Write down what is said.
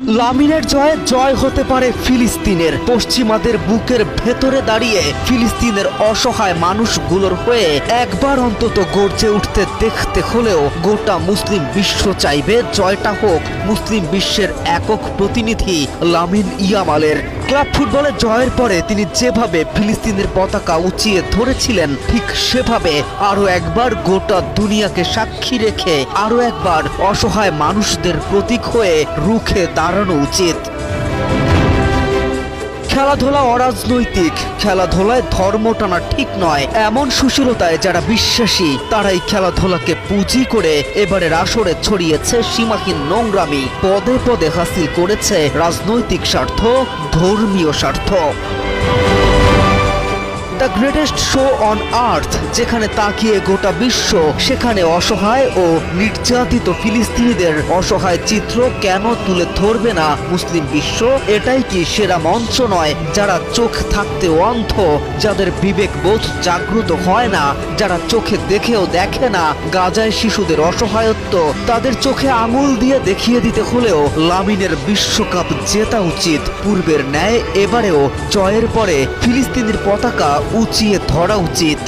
লামিনের জয়ে জয় হতে পারে ফিলিস্তিনের। পশ্চিমাদের বুকের ভেতরে দাঁড়িয়ে ফিলিস্তিনের অসহায় মানুষগুলোর হয়ে একবার অন্তত গর্জে উঠতে দেখতে হলেও গোটা মুসলিম বিশ্ব চাইবে জয়টা হোক মুসলিম বিশ্বের একক প্রতিনিধি লামিন ইয়ামালের। ক্লাব ফুটবলে জয়ের পরে তিনি যেভাবে ফিলিস্তিনের পতাকা উঁচিয়ে ধরেছিলেন, ঠিক সেভাবে আরো একবার গোটা দুনিয়াকে সাক্ষী রেখে আরো একবার অসহায় মানুষদের প্রতীক হয়ে রুখে দাঁড়ানো উচিত। খেলাধুলা অরাজনৈতিক, খেলাধুলায় ধর্ম টানা ঠিক নয়, এমন সুশীলতায় যারা বিশ্বাসী তারাই খেলাধুলাকে পুঁজি করে এবারের আসরে ছড়িয়েছে সীমাহীন নোংরামি, পদে পদে হাসিল করেছে রাজনৈতিক স্বার্থ, ধর্মীয় স্বার্থ। The greatest show on earth, যেখানে তাকিয়ে গোটা বিশ্ব, সেখানে অসহায় ও নির্যাতিত ফিলিস্তিনিদের অসহায় চিত্র কেন তুলে ধরবে না মুসলিম বিশ্ব? এটাই কি সেরা মঞ্চ নয়? যারা চোখ থাকতেও অন্ধ, যাদের বিবেকবোধ জাগ্রত হয় না, যারা চোখে দেখেও দেখে না গাজায় শিশুদের অসহায়ত্ব, তাদের চোখে আঙুল দিয়ে দেখিয়ে দিতে হলেও লামিনের বিশ্বকাপ জেতা উচিত। পূর্বের ন্যায় এবারেও জয়ের পরে ফিলিস্তিনের পতাকা উঁচিয়ে ধরা উচিত।